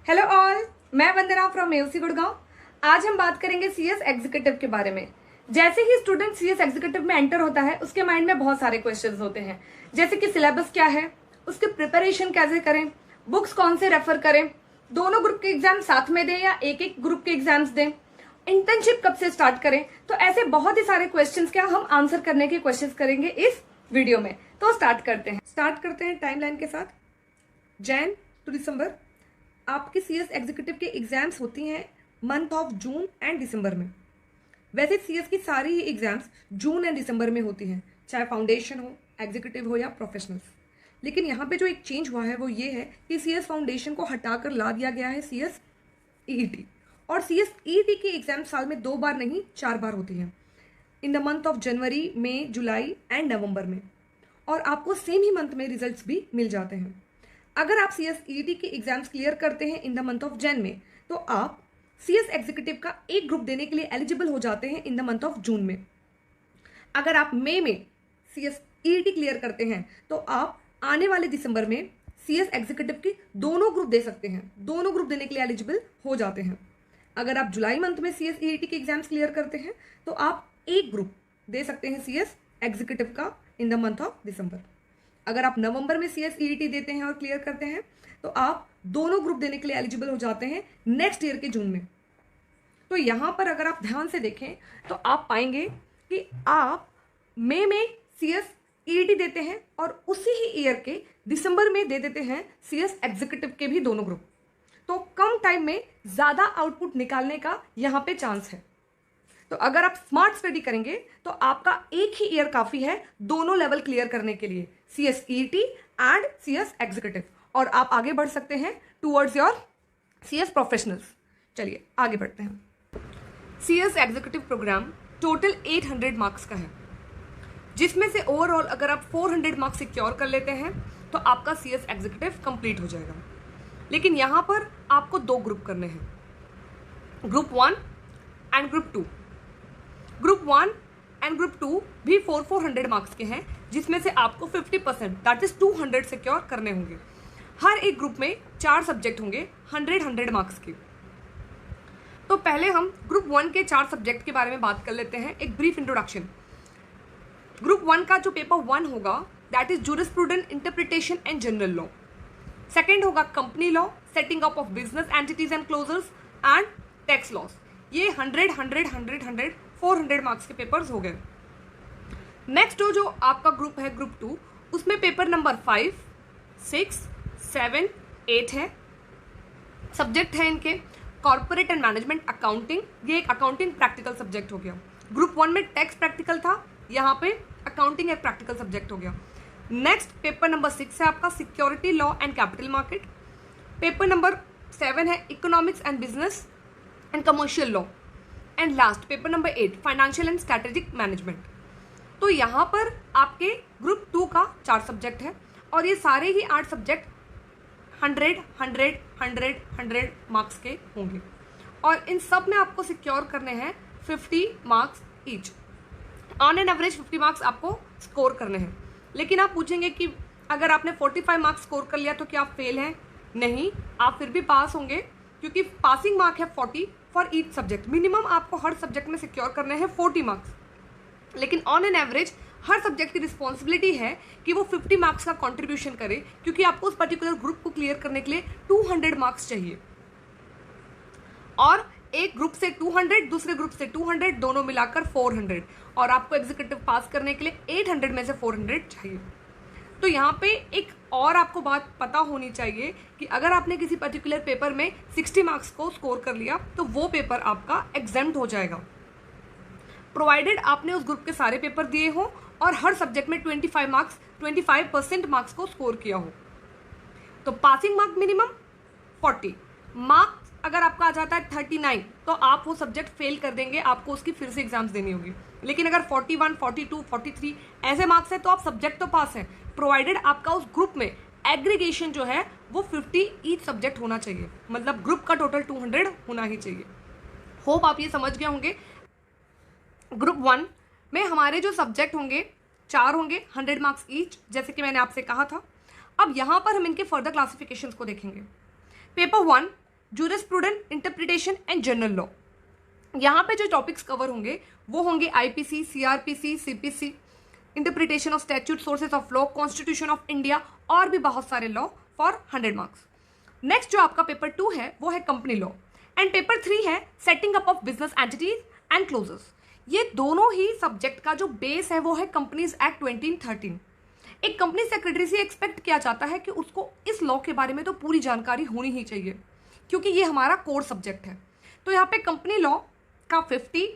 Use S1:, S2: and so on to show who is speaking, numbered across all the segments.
S1: Hello all, मैं वंदना from AOC Gurgaon. आज हम बात करेंगे सीएस एग्जीक्यूटिव के बारे में। जैसे ही स्टूडेंट सीएस एग्जीक्यूटिव में एंटर होता है, उसके माइंड में बहुत सारे क्वेश्चंस होते हैं, जैसे कि सिलेबस क्या है, उसकी प्रिपरेशन कैसे करें, बुक्स कौन से रेफर करें, दोनों ग्रुप के एग्जाम साथ में दें या एक एक ग्रुप के एग्जाम्स दें, इंटर्नशिप कब से स्टार्ट करें। तो ऐसे बहुत ही सारे क्वेश्चंस क्या हम आंसर करने के कोशिश करेंगे इस वीडियो में। तो स्टार्ट करते हैं टाइमलाइन के साथ। जैन टू दिसंबर आपकी सीएस एग्जीक्यूटिव के एग्जाम्स होती हैं मंथ ऑफ जून एंड दिसंबर में। वैसे सीएस की सारी ही एग्जाम्स जून एंड दिसंबर में होती हैं, चाहे फाउंडेशन हो, एग्जीक्यूटिव हो या प्रोफेशनल्स। लेकिन यहाँ पे जो एक चेंज हुआ है वो ये है कि सीएस फाउंडेशन को हटाकर ला दिया गया है सीएस ईईटी। और सीएस ईईटी की एग्जाम साल में 2 बार नहीं 4 बार होती है, in the month of January, May, July and November में। और आपको सेम ही मंथ में रिजल्ट्स भी मिल जाते हैं। अगर आप सीएस ईईटी के एग्जाम्स क्लियर करते हैं in the month of Jan में, तो आप सीएस एग्जीक्यूटिव का एक ग्रुप देने के लिए एलिजिबल हो जाते हैं in the month of June में। अगर आप मई में सीएस ईईटी क्लियर करते हैं तो आप आने वाले दिसंबर में सीएस एग्जीक्यूटिव की दोनों ग्रुप दे सकते हैं, दोनों ग्रुप देने के लिए एलिजिबल हो जाते हैं। अगर आप जुलाई मंथ में सीएस ईईटी के एग्जाम्स क्लियर करते हैं तो आप एक ग्रुप दे सकते हैं सीएस एग्जीक्यूटिव का इन द मंथ ऑफ दिसंबर। अगर आप नवंबर में सीएस ईईटी देते हैं और क्लियर करते हैं तो आप दोनों ग्रुप देने के लिए एलिजिबल हो जाते हैं नेक्स्ट ईयर के जून में। तो यहाँ पर अगर आप ध्यान से देखें तो आप पाएंगे कि आप मई में सीएस ईईटी देते हैं और उसी ही ईयर के दिसंबर में दे देते हैं सीएस एग्जीक्यूटिव के भी दोनों ग्रुप। तो कम टाइम में ज़्यादा आउटपुट निकालने का यहाँ पे चांस है। तो अगर आप स्मार्ट स्टडी करेंगे तो आपका एक ही ईयर काफ़ी है दोनों लेवल क्लियर करने के लिए, CS EET and CS executive. और आप आगे बढ़ सकते हैं टूवर्ड्स योर सीएस प्रोफेशनल्स। चलिए आगे बढ़ते हैं। CS executive programme total 800 marks का है, जिसमें से ओवरऑल अगर आप 400 मार्क्स सिक्योर कर लेते हैं तो आपका सीएस एग्जीक्यूटिव कंप्लीट हो जाएगा। लेकिन यहाँ पर आपको 2 ग्रुप करने हैं, group 1 and group 2। Group 1 and group 2 भी 400 मार्क्स के हैं, जिसमें से आपको 50% दैट इज 200 सिक्योर करने होंगे। हर एक ग्रुप में 4 सब्जेक्ट होंगे 100 मार्क्स के। तो पहले हम ग्रुप 1 के 4 सब्जेक्ट के बारे में बात कर लेते हैं, एक ब्रीफ इंट्रोडक्शन। ग्रुप 1 का जो पेपर 1 होगा that is jurisprudence, interpretation and general law. Second होगा company law, setting up of business entities and closures and tax laws. ये 100 400 मार्क्स के पेपर्स हो गए। नेक्स्ट जो आपका ग्रुप है ग्रुप 2, उसमें पेपर नंबर 5, 6, 7, 8 है। सब्जेक्ट है इनके कॉर्पोरेट एंड मैनेजमेंट अकाउंटिंग, ये एक अकाउंटिंग प्रैक्टिकल सब्जेक्ट हो गया। ग्रुप 1 में टैक्स प्रैक्टिकल था, यहाँ पे अकाउंटिंग एक प्रैक्टिकल सब्जेक्ट हो गया। नेक्स्ट पेपर नंबर 6 है आपका security law and capital market. Paper number 7 है economics and business and commercial law. And last paper number 8 financial and strategic management. तो यहाँ पर आपके ग्रुप 2 का 4 सब्जेक्ट है और ये सारे ही 8 सब्जेक्ट 100 मार्क्स के होंगे और इन सब में आपको सिक्योर करने हैं 50 marks each. On an average 50 marks आपको स्कोर करने हैं। लेकिन आप पूछेंगे कि अगर आपने 45 मार्क्स स्कोर कर लिया तो क्या आप फेल हैं? नहीं, आप फिर भी पास होंगे, क्योंकि पासिंग मार्क है 40 फॉर ईच सब्जेक्ट। मिनिमम आपको हर सब्जेक्ट में सिक्योर करने हैं 40 मार्क्स। लेकिन on an average her subject की रिस्पॉन्सिबिलिटी है कि वो 50 मार्क्स का कॉन्ट्रीब्यूशन करे, क्योंकि आपको उस पर्टिकुलर ग्रुप को क्लियर करने के लिए 200 मार्क्स चाहिए। और एक ग्रुप से 200, दूसरे ग्रुप से 200, दोनों मिलाकर 400। और आपको एग्जीक्यूटिव पास करने के लिए 800 में से 400 चाहिए। तो यहाँ पे एक और आपको बात पता होनी चाहिए कि अगर आपने किसी पर्टिकुलर पेपर में 60 मार्क्स को स्कोर कर लिया तो वो पेपर आपका एग्जेम्प्ट हो जाएगा, प्रोवाइडेड आपने उस ग्रुप के सारे पेपर दिए हो और हर सब्जेक्ट में 25% मार्क्स को स्कोर किया हो। तो पासिंग मार्क मिनिमम 40 मार्क्स अगर आपका आ जाता है 39 तो आप वो सब्जेक्ट फेल कर देंगे, आपको उसकी फिर से एग्जाम्स देनी होगी। लेकिन अगर 41, 42, 43 ऐसे मार्क्स है तो आप सब्जेक्ट तो पास हैं, प्रोवाइडेड आपका उस ग्रुप में एग्रीगेशन जो है वो 50 ईच सब्जेक्ट होना चाहिए, मतलब ग्रुप का टोटल 200 होना ही चाहिए। होप आप ये समझ गए होंगे। ग्रुप 1 में हमारे जो सब्जेक्ट होंगे 4 होंगे 100 मार्क्स ईच, जैसे कि मैंने आपसे कहा था। अब यहाँ पर हम इनके फर्दर क्लासिफिकेशंस को देखेंगे। Paper 1 jurisprudence, interpretation and general law. यहाँ पे जो टॉपिक्स कवर होंगे वो होंगे IPC, CrPC, CPC, interpretation of statute, sources of law, constitution of India और भी बहुत सारे लॉ फॉर 100 मार्क्स। नेक्स्ट जो आपका पेपर 2 है वो है कंपनी लॉ एंड पेपर 3 है setting up of business entities and closures. ये दोनों ही सब्जेक्ट का जो बेस है वो है कंपनीज एक्ट 2013। एक कंपनी सेक्रेटरी से एक्सपेक्ट किया जाता है कि उसको इस लॉ के बारे में तो पूरी जानकारी होनी ही चाहिए क्योंकि ये हमारा कोर सब्जेक्ट है। तो यहाँ पे कंपनी लॉ का 50,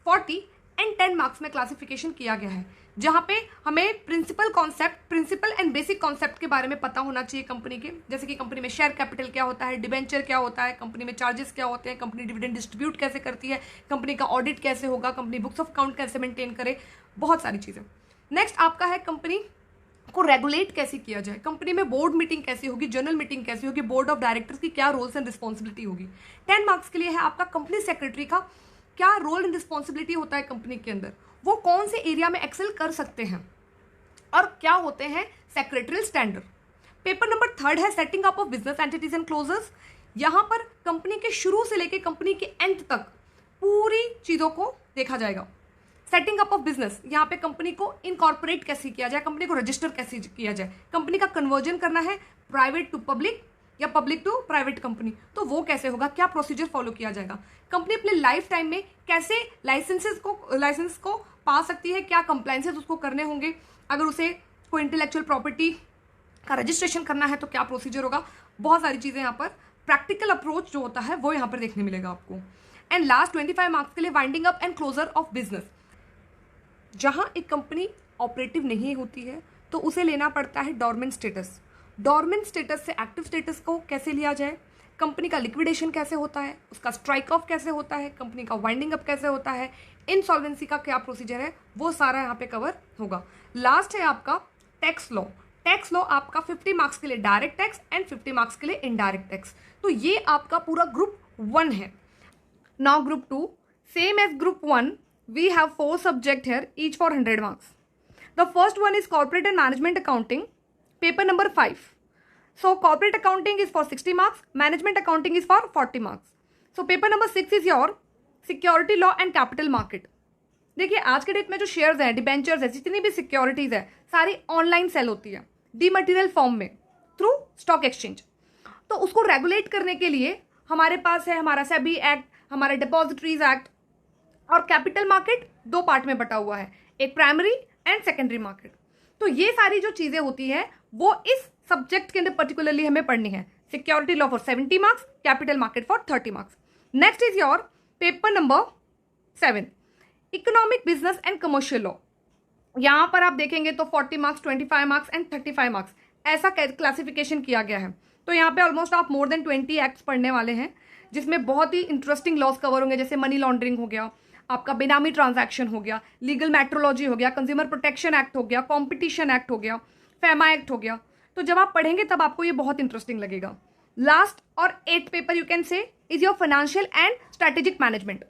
S1: 40 एंड 10 मार्क्स में क्लासिफिकेशन किया गया है, जहाँ पे हमें प्रिंसिपल एंड बेसिक कॉन्सेप्ट के बारे में पता होना चाहिए कंपनी के, जैसे कि कंपनी में शेयर कैपिटल क्या होता है, डिबेंचर क्या होता है, कंपनी में चार्जेस क्या होते हैं, कंपनी डिविडेंड डिस्ट्रीब्यूट कैसे करती है, कंपनी का ऑडिट कैसे होगा, कंपनी बुक्स ऑफ अकाउंट कैसे मेंटेन करे, बहुत सारी चीज़ें। नेक्स्ट आपका है कंपनी को रेगुलेट कैसे किया जाए, कंपनी में बोर्ड मीटिंग कैसी होगी, जनरल मीटिंग कैसी होगी, बोर्ड ऑफ डायरेक्टर्स की क्या रोल्स एंड रिस्पॉन्सिबिलिटी होगी। 10 मार्क्स के लिए है आपका कंपनी सेक्रेटरी का क्या रोल एंड रिस्पॉन्सिबिलिटी होता है कंपनी के अंदर, वो कौन से एरिया में एक्सेल कर सकते हैं और क्या होते हैं सेक्रेटरियल स्टैंडर्ड। पेपर नंबर 3 है setting up of business entities and closures. यहाँ पर कंपनी के शुरू से लेकर कंपनी के एंड तक पूरी चीज़ों को देखा जाएगा। सेटिंग अप ऑफ बिजनेस, यहाँ पे कंपनी को इनकॉर्पोरेट कैसे किया जाए, कंपनी को रजिस्टर कैसे किया जाए, कंपनी का कन्वर्जन करना है प्राइवेट टू पब्लिक या पब्लिक टू प्राइवेट कंपनी, तो वो कैसे होगा, क्या प्रोसीजर फॉलो किया जाएगा, कंपनी अपने लाइफ टाइम में कैसे लाइसेंस को पा सकती है, क्या कंप्लाइंसेस उसको करने होंगे, अगर उसे कोई इंटेलेक्चुअल प्रॉपर्टी का रजिस्ट्रेशन करना है तो क्या प्रोसीजर होगा। बहुत सारी चीज़ें यहाँ पर प्रैक्टिकल अप्रोच जो होता है वो यहाँ पर देखने मिलेगा आपको। एंड लास्ट 25 मार्क्स के लिए winding up and closure of business. जहाँ एक कंपनी ऑपरेटिव नहीं होती है तो उसे लेना पड़ता है डॉर्मेंट स्टेटस। डॉर्मेंट स्टेटस से एक्टिव स्टेटस को कैसे लिया जाए, कंपनी का लिक्विडेशन कैसे होता है, उसका स्ट्राइक ऑफ कैसे होता है, कंपनी का वाइंडिंग अप कैसे होता है, इनसॉल्वेंसी का क्या प्रोसीजर है, वो सारा यहाँ पे कवर होगा। लास्ट है आपका टैक्स लॉ। टैक्स लॉ आपका 50 मार्क्स के लिए डायरेक्ट टैक्स एंड 50 मार्क्स के लिए इनडायरेक्ट टैक्स। तो ये आपका पूरा ग्रुप 1 है। Now group 2 same age group 1 we have 4 subjects here, each for 100 marks. The first one is corporate and management accounting, paper number 5. So corporate accounting is for 60 marks, management accounting is for 40 marks. So paper number 6 is your security law and capital market. देखिए आज के date में जो shares हैं, debentures है, जितनी भी securities है सारी ऑनलाइन सेल होती है डीमटेरियल फॉर्म में थ्रू स्टॉक एक्सचेंज। तो उसको रेगुलेट करने के लिए हमारे पास है हमारा सेबी एक्ट, हमारा डिपॉजिटरीज एक्ट, और कैपिटल मार्केट 2 पार्ट में बटा हुआ है, एक प्राइमरी एंड सेकेंडरी मार्केट। तो ये सारी जो चीजें होती हैं वो इस सब्जेक्ट के अंदर पर्टिकुलरली हमें पढ़नी है। Security law for 70 marks, capital market for 30 marks. Next is your paper number 7 economic business and commercial law. यहाँ पर आप देखेंगे तो 40 मार्क्स, 25 मार्क्स एंड 35 मार्क्स ऐसा क्लासिफिकेशन किया गया है। तो यहाँ पे ऑलमोस्ट आप मोर देन 20 एक्ट्स पढ़ने वाले हैं जिसमें बहुत ही इंटरेस्टिंग लॉज कवर होंगे, जैसे मनी लॉन्ड्रिंग हो गया, आपका बेनामी ट्रांजैक्शन हो गया, लीगल मेट्रोलॉजी हो गया, कंज्यूमर प्रोटेक्शन एक्ट हो गया, कॉम्पिटिशन एक्ट हो गया, फेमा एक्ट हो गया। तो जब आप पढ़ेंगे तब आपको ये बहुत इंटरेस्टिंग लगेगा। लास्ट और 8th paper you can say is your financial and strategic management.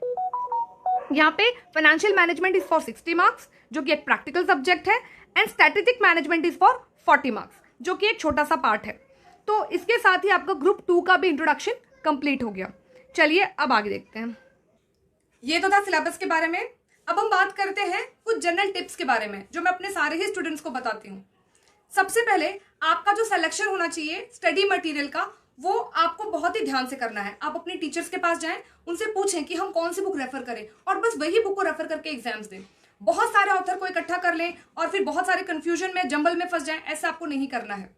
S1: यहाँ पे financial management is for 60 marks जो कि एक प्रैक्टिकल सब्जेक्ट है, and strategic management is for 40 marks जो कि एक छोटा सा पार्ट है। तो इसके साथ ही आपका ग्रुप 2 का भी इंट्रोडक्शन कंप्लीट हो गया। चलिए अब आगे देखते हैं। ये तो था सिलेबस के बारे में। अब हम बात करते हैं कुछ जनरल टिप्स के बारे में जो मैं अपने सारे ही स्टूडेंट्स को बताती हूँ। सबसे पहले आपका जो सिलेक्शन होना चाहिए स्टडी मटेरियल का वो आपको बहुत ही ध्यान से करना है। आप अपने टीचर्स के पास जाएं, उनसे पूछें कि हम कौन सी बुक रेफर करें और बस वही बुक को रेफर करके एग्जाम्स दें। बहुत सारे ऑथर को इकट्ठा कर लें और फिर बहुत सारे कंफ्यूजन में जंबल में फंस जाएं, ऐसा आपको नहीं करना है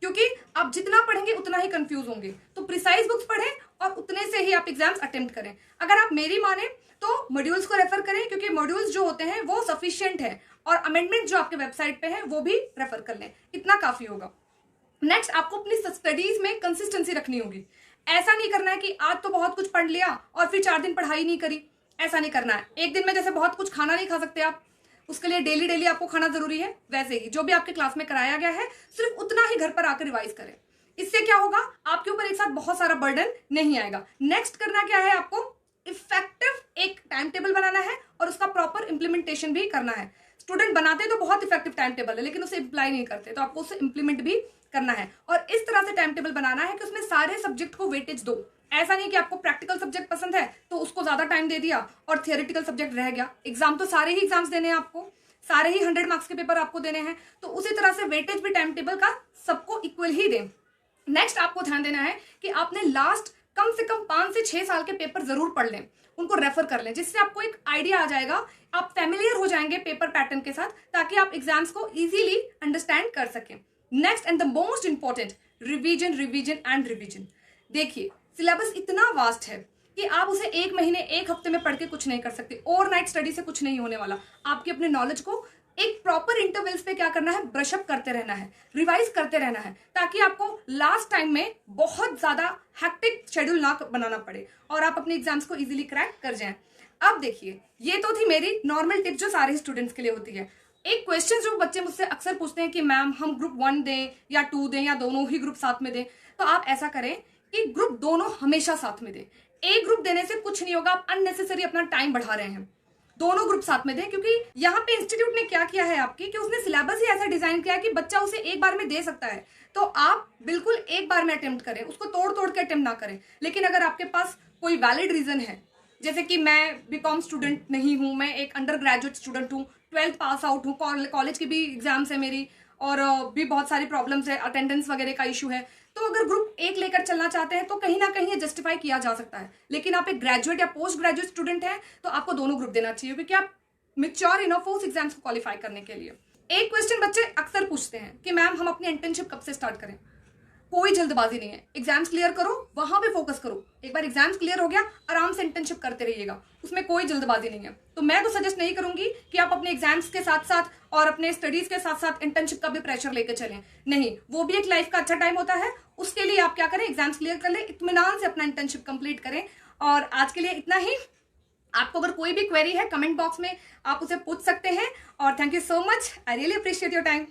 S1: क्योंकि आप जितना पढ़ेंगे उतना ही कंफ्यूज होंगे। तो प्रिसाइज बुक्स पढ़ें और उतने से ही आप एग्जाम्स अटेम्प्ट करें। अगर आप मेरी माने तो मॉड्यूल्स को रेफर करें क्योंकि मॉड्यूल्स जो होते हैं वो सफिशिएंट है, और अमेंडमेंट जो आपके वेबसाइट पे है वो भी रेफर कर लें, इतना काफी होगा। नेक्स्ट आपको अपनी स्टडीज में कंसिस्टेंसी रखनी होगी। ऐसा नहीं करना है कि आज तो बहुत कुछ पढ़ लिया और फिर 4 दिन पढ़ाई नहीं करी, ऐसा नहीं करना है। एक दिन में जैसे बहुत कुछ खाना नहीं खा सकते आप, उसके लिए डेली आपको खाना जरूरी है, वैसे ही जो भी आपके क्लास में कराया गया है सिर्फ उतना ही घर पर आकर रिवाइज करें। इससे क्या होगा, आपके ऊपर एक साथ बहुत सारा बर्डन नहीं आएगा। नेक्स्ट करना क्या है, आपको इफेक्टिव एक टाइम टेबल बनाना है और उसका प्रॉपर इंप्लीमेंटेशन भी करना है। स्टूडेंट बनाते तो बहुत इफेक्टिव टाइम टेबल है लेकिन उसे अप्लाई नहीं करते, तो आपको उसे इंप्लीमेंट भी करना है। और इस तरह से टाइम टेबल बनाना है कि उसमें सारे सब्जेक्ट को वेटेज दो, ऐसा नहीं कि आपको प्रैक्टिकल सब्जेक्ट पसंद है तो उसको ज्यादा टाइम दे दिया और थियोरिटिकल सब्जेक्ट रह गया। एग्जाम तो सारे ही एग्जाम्स देने हैं आपको, सारे ही 100 मार्क्स के पेपर आपको देने हैं, तो उसी तरह से वेटेज भी टाइम टेबल का सबको इक्वल ही दें। नेक्स्ट आपको ध्यान देना है कि आपने लास्ट कम से कम 5 से 6 साल के पेपर जरूर पढ़ लें, उनको रेफर कर लें, जिससे आपको एक आइडिया आ जाएगा, आप फेमिलियर हो जाएंगे पेपर पैटर्न के साथ, ताकि आप एग्जाम्स को इजीली अंडरस्टैंड कर सकें। Next and the most important, revision revision and revision. देखिए सिलेबस इतना वास्ट है कि आप उसे 1 महीने 1 हफ्ते में पढ़ के कुछ नहीं कर सकते। ओवरनाइट स्टडी से कुछ नहीं होने वाला। आपके अपने नॉलेज को एक प्रॉपर इंटरवल्स पे क्या करना है, ब्रशअप करते रहना है, रिवाइज करते रहना है, ताकि आपको लास्ट टाइम में बहुत ज्यादा हैक्टिक शेड्यूल ना बनाना पड़े और आप अपने एग्जाम्स को इजीली क्रैक कर जाएं। अब देखिए, ये तो थी मेरी नॉर्मल टिप जो सारे स्टूडेंट्स के लिए होती है। एक क्वेश्चन जो बच्चे मुझसे अक्सर पूछते हैं कि मैम हम ग्रुप 1 दें या 2 दें या दोनों ही ग्रुप साथ में दें, तो आप ऐसा करें कि ग्रुप दोनों हमेशा साथ में दें। एक ग्रुप देने से कुछ नहीं होगा, आप अननेसेसरी अपना टाइम बढ़ा रहे हैं। दोनों ग्रुप साथ में दें, क्योंकि यहाँ पे इंस्टीट्यूट ने क्या किया है आपकी कि उसने सिलेबस ही ऐसा डिजाइन किया है कि बच्चा उसे एक बार में दे सकता है। तो आप बिल्कुल एक बार में अटेम्प्ट करें, उसको तोड़ तोड़ के अटेम्प्ट ना करें। लेकिन अगर आपके पास कोई वैलिड रीजन है, जैसे कि मैं बीकॉम स्टूडेंट नहीं हूँ, मैं एक अंडर ग्रेजुएट स्टूडेंट हूँ, 12th पास आउट हूँ, कॉलेज की भी एग्जाम्स है मेरी, और भी बहुत सारी प्रॉब्लम्स है, अटेंडेंस वगैरह का इशू है, तो अगर ग्रुप 1 लेकर चलना चाहते हैं तो कहीं ना कहीं ये जस्टिफाई किया जा सकता है। लेकिन आप एक ग्रेजुएट या पोस्ट ग्रेजुएट स्टूडेंट हैं तो आपको दोनों ग्रुप देना चाहिए, क्योंकि आप मैच्योर इनफ हो उस एग्जाम्स को क्वालिफाई करने के लिए। एक क्वेश्चन बच्चे अक्सर पूछते हैं कि मैम हम अपनी इंटर्नशिप कब से स्टार्ट करें। कोई जल्दबाजी नहीं है, एग्जाम्स क्लियर करो, वहां पे फोकस करो। एक बार एग्जाम्स क्लियर हो गया, आराम से इंटर्नशिप करते रहिएगा, उसमें कोई जल्दबाजी नहीं है। तो मैं तो सजेस्ट नहीं करूंगी कि आप अपने एग्जाम्स के साथ साथ और अपने स्टडीज के साथ साथ इंटर्नशिप का भी प्रेशर लेकर चलें। नहीं, वो भी एक लाइफ का अच्छा टाइम होता है। उसके लिए आप क्या करें, एग्जाम्स क्लियर कर लें, इत्मीनान से अपना इंटर्नशिप कंप्लीट करें। और आज के लिए इतना ही। आपको अगर कोई भी क्वेरी है कमेंट बॉक्स में आप उसे पूछ सकते हैं। और thank you so much, I really appreciate your time.